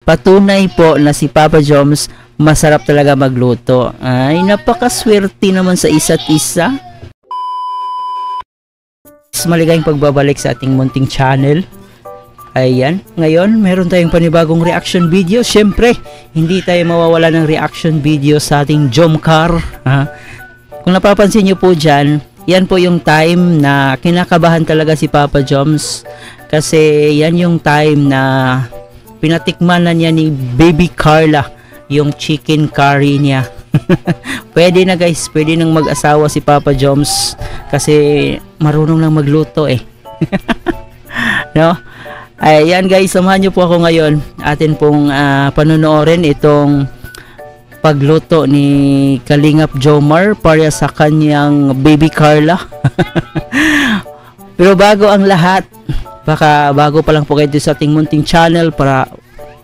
patunay po na si Papa Joms masarap talaga magluto. Ay, napakaswerte naman sa isa't isa. Maligayang pagbabalik sa ating munting channel. Ayan, ngayon meron tayong panibagong reaction video. Siyempre, hindi tayo mawawala ng reaction video sa ating Jomcar. Kung napapansin nyo po dyan, yan po yung time na kinakabahan talaga si Papa Joms. Kasi yan yung time na pinatikman na niya ni Baby Carla yung chicken curry niya. Pwede na guys, pwede nang mag-asawa si Papa Joms kasi marunong lang magluto eh. No? Ayan guys, samahan nyo po ako ngayon. Atin pong panonoorin itong pagluto ni Kalingap Jomar para sa kanyang Baby Carla. Pero bago ang lahat, baka bago pa lang po kayo sa ating munting channel, para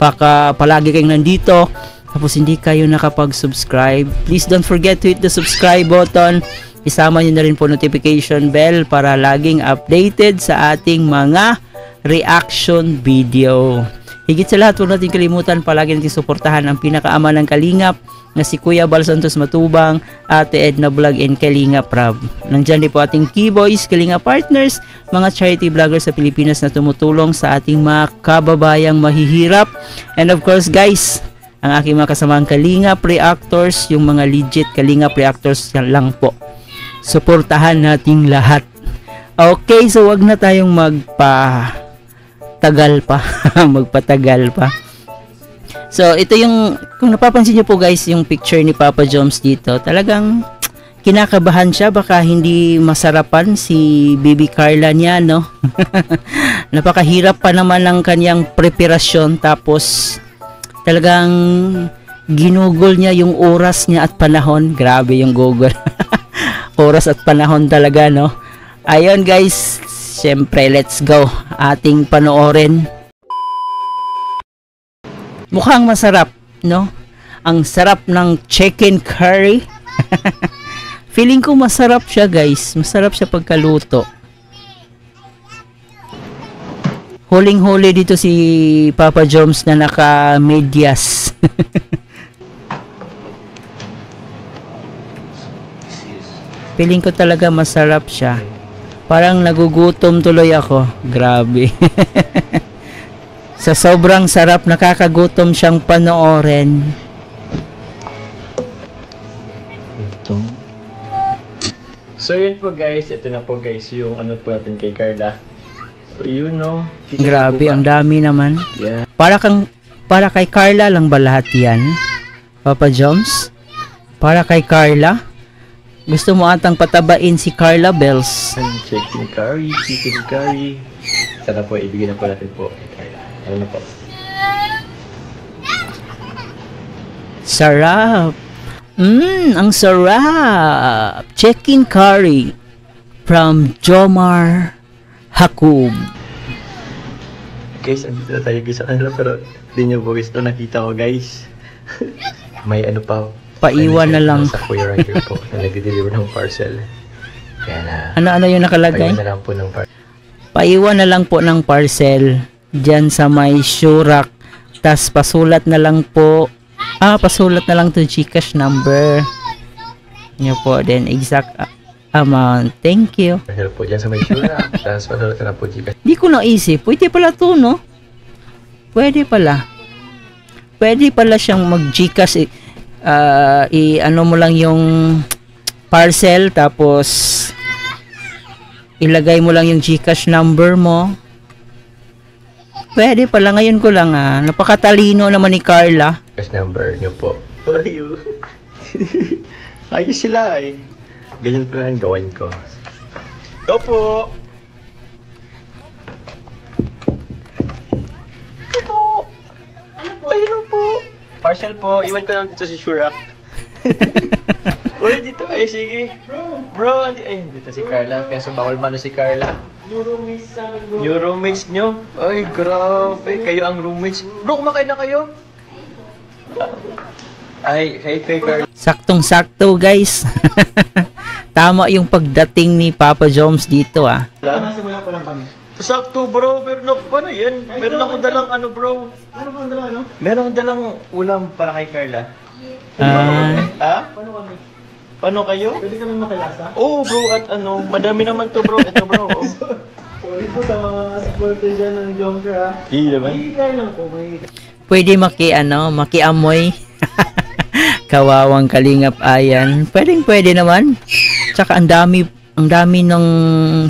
baka palagi kayong nandito tapos hindi kayo nakapag-subscribe, please don't forget to hit the subscribe button. Isama nyo na rin po notification bell para laging updated sa ating mga reaction video. Higit sa lahat, huwag natin kalimutan palagi natin suportahan ang pinakaama ng Kalingap na si Kuya Bal Santos Matubang, Ate Edna Vlog and Kalingap Rab. Nandyan din po ating Keyboys, Kalingap Partners, mga charity vloggers sa Pilipinas na tumutulong sa ating mga kababayang mahihirap. And of course guys, ang aking mga kasamang Kalingap Reactors, yung mga legit Kalingap Reactors lang po. Suportahan nating lahat. Okay, so wag na tayong magpatagal pa. So ito yung, kung napapansin niyo po guys, yung picture ni Papa Joms dito, talagang kinakabahan siya, baka hindi masarapan si Baby Carla niya, no? Napakahirap pa naman ng kanyang preparasyon, tapos talagang ginugol niya yung oras niya at panahon. Grabe yung Google. Oras at panahon talaga, no? Ayun guys, syempre let's go. Ating panoorin. Mukhang masarap, no? Ang sarap ng chicken curry. Feeling ko masarap siya guys. Masarap siya pagkaluto. Huling-huli dito si Papa Joms na naka-medyas. Feeling ko talaga masarap siya. Parang nagugutom tuloy ako. Grabe. Sa sobrang sarap, nakakagutom siyang panoorin. Ito. So yun po guys, ito na po guys yung ano po natin kay Carla. So you know, grabe, ang dami naman. Yeah. Para kay Carla lang ba lahat yan? Papa Joms? Para kay Carla? Gusto mo atang patabain si Carla Bells. Chicken curry. Sana po, ibigay na po natin po kay Carla. Ano na po? Sarap. Ang sarap. Chicken curry from Jomar Hakub. Guys, andito na tayo guys sa kanila, pero hindi nyo po guys ito nakita ko guys. May ano pa. Paiwan na lang. Sa Kuya Rider po na nag-deliver ng parcel. Kaya na. Ano yung nakalagay? Paiwan na lang po ng parcel. Paiwan na lang po ng parcel dyan sa may Shurak. Tas pasulat na lang po. Pasulat na lang to GCash number. Nyo po. Then exact amount. Thank you. Parcel po dyan sa may Shurak. Tapos pasulat na lang po GCash. Di ko naisip. Pwede pala to, no? Pwede pala. Pwede pala siyang mag-GCash. Ano mo lang yung parcel, tapos ilagay mo lang yung GCash number mo. Pwede pala. Ngayon ko lang napakatalino naman ni Carla. GCash number nyo po. Ayun. Ayos sila eh. Ganyan pa lang gawin ko. Go po! Ito! Ayun po! Parcel po, iwan ko lang dito si Shurak. Uy, dito ay sige. Bro, ay, dito si Carla. Kaya bawal mano si Carla. New roommates nyo? Ay, grabe. Kayo ang roommates. Bro, kumakain na kayo? Ay, kay Carla. Saktong-sakto guys. Tama yung pagdating ni Papa Joms dito Simula pa lang kami. Sakto bro, pero paano yan? Meron akong dalang ano bro. Meron akong dalang ano? Meron akong dalang ulam para kay Carla. Ha? Paano kayo? Pwede kami makilasa? Oo bro, at ano, madami naman to bro. Ito bro. Oh. Sorry po sa mga supporter dyan ng Jonker ha. Hindi naman. Lang po, Pwede makiamoy. Kawawang kalingap ayan. Pwede naman. Tsaka ang dami ng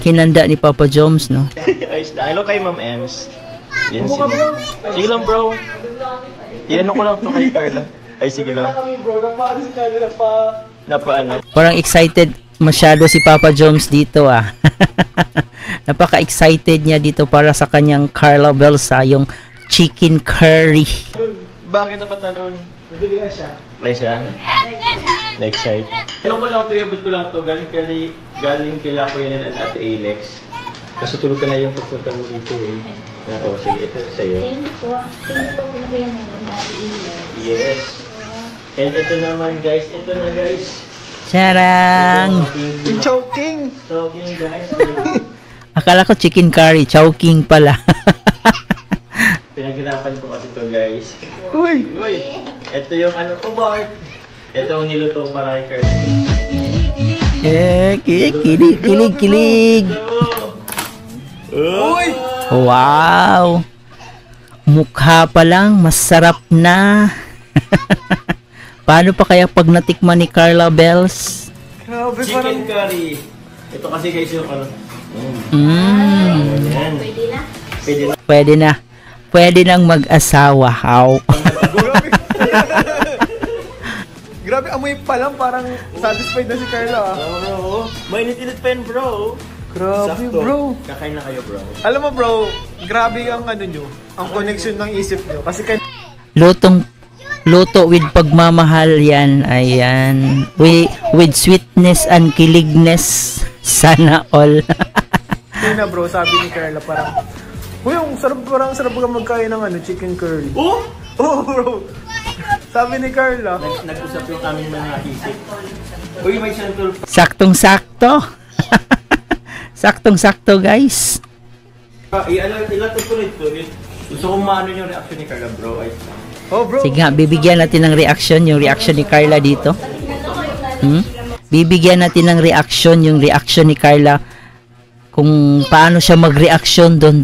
hinanda ni Papa Joms, no? Ayos na. Hello kay Ma'am Ems. Yan sila. Sige lang bro. Iyan ko lang to kay Carla. Ay sige lang. Napaano? Parang excited masyado si Papa Joms dito ah. Napaka-excited niya dito para sa kanyang Carla Belsa, yung chicken curry. Bakit napatalon? Nabili ka siya. Play siya? Next side. Alam ko lang ito, iabot ko lang ito. Galing kila ko yan at Ate Alex. Kasi tulog ka na yung pagpunta mo dito eh. Oo, sige, ito sa'yo. Yes. And ito naman guys, ito na guys. Charang! Yung choking! Choking guys. Akala ko chicken curry, chowking pala. Pinaghirapan ko kasi ito guys. Uy! Ito yung ano ko, Bart. Ito yung niluto para kay Kurt. Kilig. Uy! Wow! Mukha pa lang, masarap na. Paano pa kaya pag natikman ni Carla Bells? Grabe, chicken curry. Ito kasi guys yung ano. Yan. Pwede nang mag-asawa. How? Grabe, amoy pa lang, parang satisfied na si Carla. Oo. Mainit-init pa yun, bro. Grabe, Sakto. bro. Kakain na kayo, bro. Alam mo, bro, grabe ang ano nyo, ang connection ng isip nyo. Kasi Luto with pagmamahal yan. Ayan. With sweetness and kiligness. Sana all. na bro, sabi ni Carla parang, uy, parang sarap ka magkain ng ano, chicken curry. Oh! Oh, bro. Sabi ni Carla. Nag-usap yung aming mga isip. Uy, may santol. Saktong-sakto. Saktong-sakto, guys. Ilatag ko rin ito. Gusto kong maano yung reaction ni Carla, bro. Oh, bro. Sige nga, bibigyan natin ng reaction yung reaction ni Carla dito. Bibigyan natin ng reaction yung reaction ni Carla kung paano siya mag-reaction doon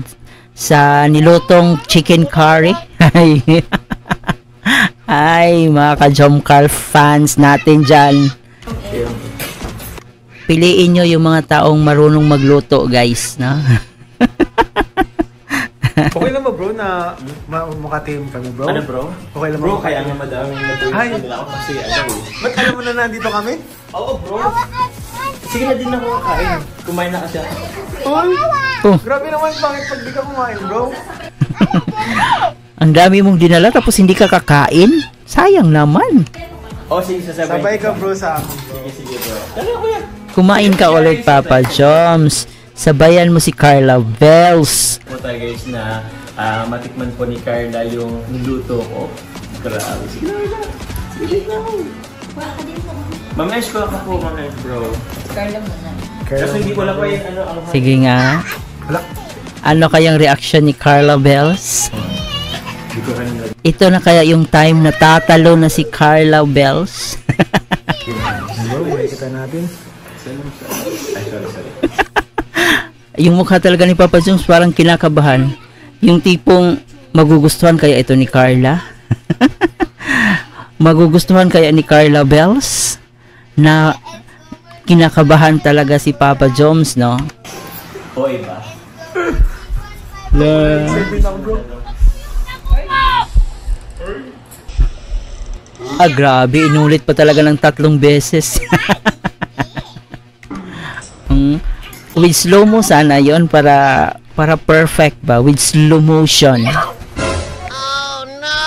sa nilutong chicken curry. Ay, mga ka-Jomcar fans natin dyan. Piliin nyo yung mga taong marunong magluto, guys, no? Okay lang ba, bro, na makatim kami, bro? Ano, bro? Okay lang ba? Bro, kaya nga madaming Hi. nila ako kasi ano eh. Ba't alam mo na nandito kami? Oo, bro. Sige na din ako kakain. Kumain na kasi ako. Oh. Grabe naman, bakit pag di ka kumain, bro? Ang dami mong dinala tapos hindi ka kakain? Sayang naman. Oh, sige, sasabay. Sabay ka, bro, sa akin, bro. Sige, bro. Dali ako yan. Kumain ka ulit, Papa Joms. Sabayan mo si Carla Bells. Po tayo guys na matikman po ni Carla yung niluto ko. Grabe. Sige na. Sige na. Mamaya ko ako po, mamaya bro. Carla muna. Kasi hindi ko lang pa yung ano. Sige nga. Wala. Ano kayang reaction ni Carla Bells? Hindi ko rin nila. Ito na kaya yung time na tatalo na si Carla Bells? Bro, kita natin. Ay, sorry. Yung mukha talaga ni Papa Jones parang kinakabahan. Yung tipong magugustuhan kaya ito ni Carla? Magugustuhan kaya ni Carla Bells? Na kinakabahan talaga si Papa Jones, no? O, iba. Sabi na, bro. Ah, grabe. Inulit pa talaga ng 3 beses. With slow mo sana yon para perfect ba? With slow motion. Oh no!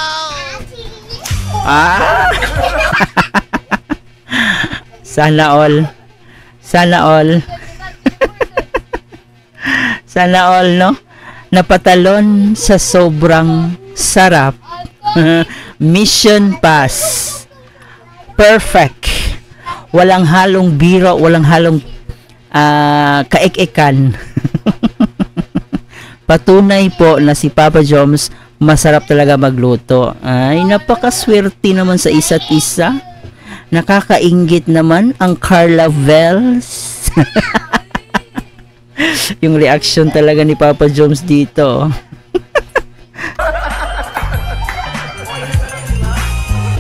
Ah! Sana all. Sana all. Sana all, no? Napatalon sa sobrang sarap. Mission pass. Perfect. Walang halong biro, walang halong kaik-ikan. patunay po na si Papa Joms masarap talaga magluto. Ay, napakaswerte naman sa isa't isa. Nakakainggit naman ang Carla Vels. Yung reaction talaga ni Papa Joms dito.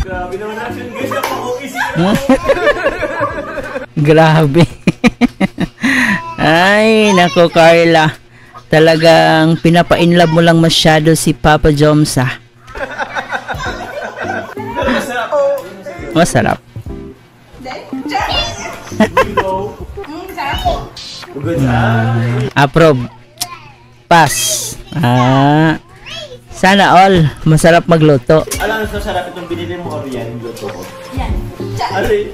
Grabe naman natin guys, Grabe. Ay, nako Carla. Talagang pinapa-inlove mo lang masyado si Papa Joms, ah. Masarap. Approve. Pass. Sana all masarap magluto. Alam mo, sarap itong binili mo or yan, luto ko. Yan. Alin?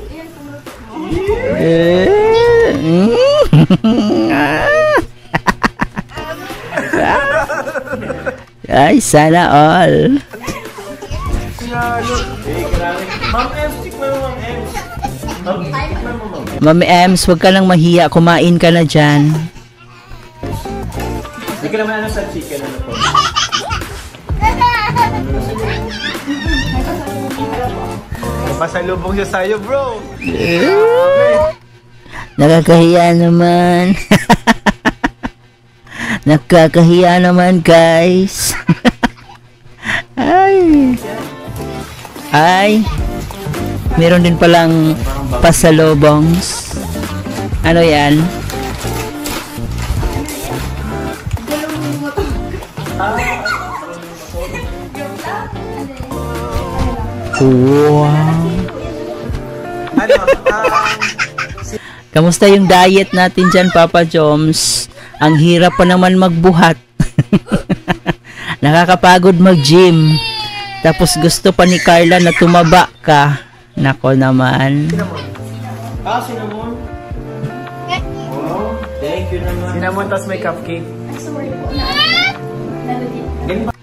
Ay, sana all. Ma'am Ems, tikman mo Ma'am Ems. Tikman mo Ma'am Ems. Mami Ems, huwag ka lang mahiya. Kumain ka na dyan. Hindi ka naman ano sa chicken, ano po? Pasalubong siya sa'yo, bro. Nakakahiya naman. Nakakahiya naman, guys. Ay. Meron din palang pasalubongs. Ano yan? Wow. Ano? Kamusta yung diet natin dyan, Papa Joms? Ang hirap pa naman magbuhat. Nakakapagod mag-gym. Tapos gusto pa ni Carla na tumaba ka. Nako naman. Cinnamon. Oh, thank you naman. Cinnamon, tas may cupcake.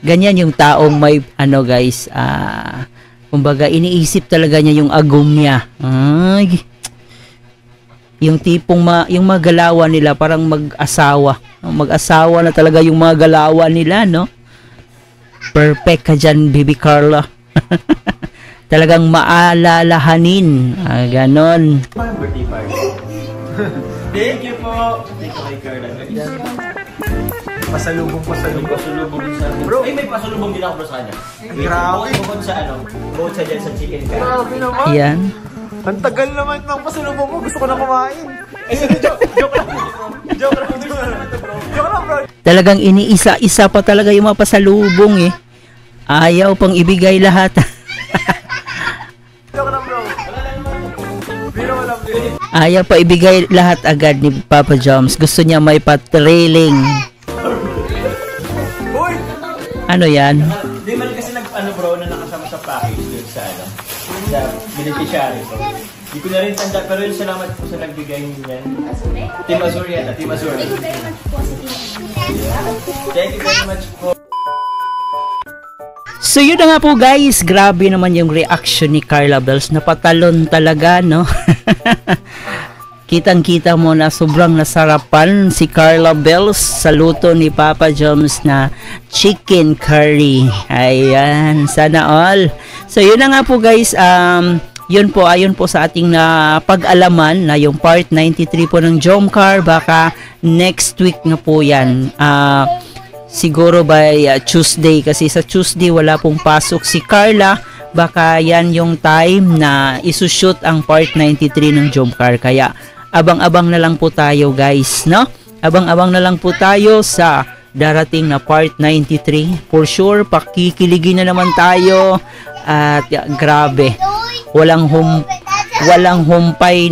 Ganyan yung taong may ano guys, kumbaga iniisip talaga niya yung agum niya. Ay. Yung tipong yung mga galawan nila parang mag-asawa. Mag-asawa na talaga yung mga galawan nila, no? Perfect ka dyan, Baby Carla. Talagang maalalahanin. Ganon. Birthday party. Thank you po. Thank you kay Carla. Pasalubong. Pasulubong din sa akin. Bro. Ay, may pasulubong din ako bro sa kanya. Grabe. Bukod sa ano, bukod sa dyan sa chicken curry. Grabe naman. Ayan. Ang tagal naman ng pasalubong mo. Gusto ko na kumain. Joke lang. Joke lang, bro. Talagang iniisa-isa pa talaga yung mga pasalubong eh. Ayaw pang ibigay lahat. Joke lang, bro. Biro mo lang, bro. Ayaw pa ibigay lahat agad ni Papa Joms. Gusto niya may patrailing. Uy! Ano yan? Di man kasi nag-ano bro na nakasama sa package dun sa ano, sa beneficiary ko. Hindi ko na rin tanda, pero yung salamat po sa nagbigay niyan. Team Azure yata, Team Azure. Thank you very much po. So yun na nga po guys, grabe naman yung reaction ni Carla Vels. Napatalon talaga, no? Kitang-kita mo na sobrang nasarapan si Carla Vels sa luto ni Papa Joms na chicken curry. Ayan, sana all. So yun na nga po guys, yun po, ayon po sa ating pag-alaman na yung part 93 po ng Jomcar, baka next week na po yan. Siguro by Tuesday, kasi sa Tuesday wala pong pasok si Carla. Baka yan yung time na isushoot ang part 93 ng Jomcar. Kaya abang-abang na lang po tayo guys, no? Abang-abang na lang po tayo sa darating na part 93. For sure, pakikiligin na naman tayo. At grabe, walang humpay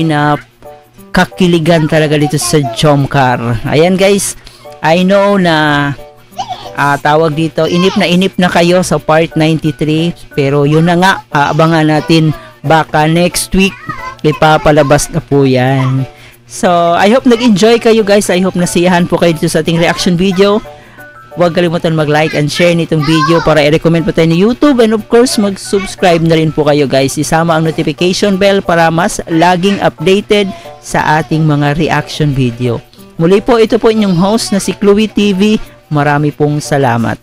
na kakiligan talaga dito sa Jomcar. Ayan guys, I know na tawag dito, inip na kayo sa part 93, pero yun na nga, abangan natin, baka next week ipapalabas na po yan. So I hope nag-enjoy kayo guys. I hope nasiyahan po kayo dito sa ating reaction video. Huwag kalimutan mag-like and share nitong video para i-recommend po tayo ni YouTube, and of course mag-subscribe na rin po kayo guys. Isama ang notification bell para mas laging updated sa ating mga reaction video. Muli po, ito po inyong host na si Chloe TV. Marami pong salamat.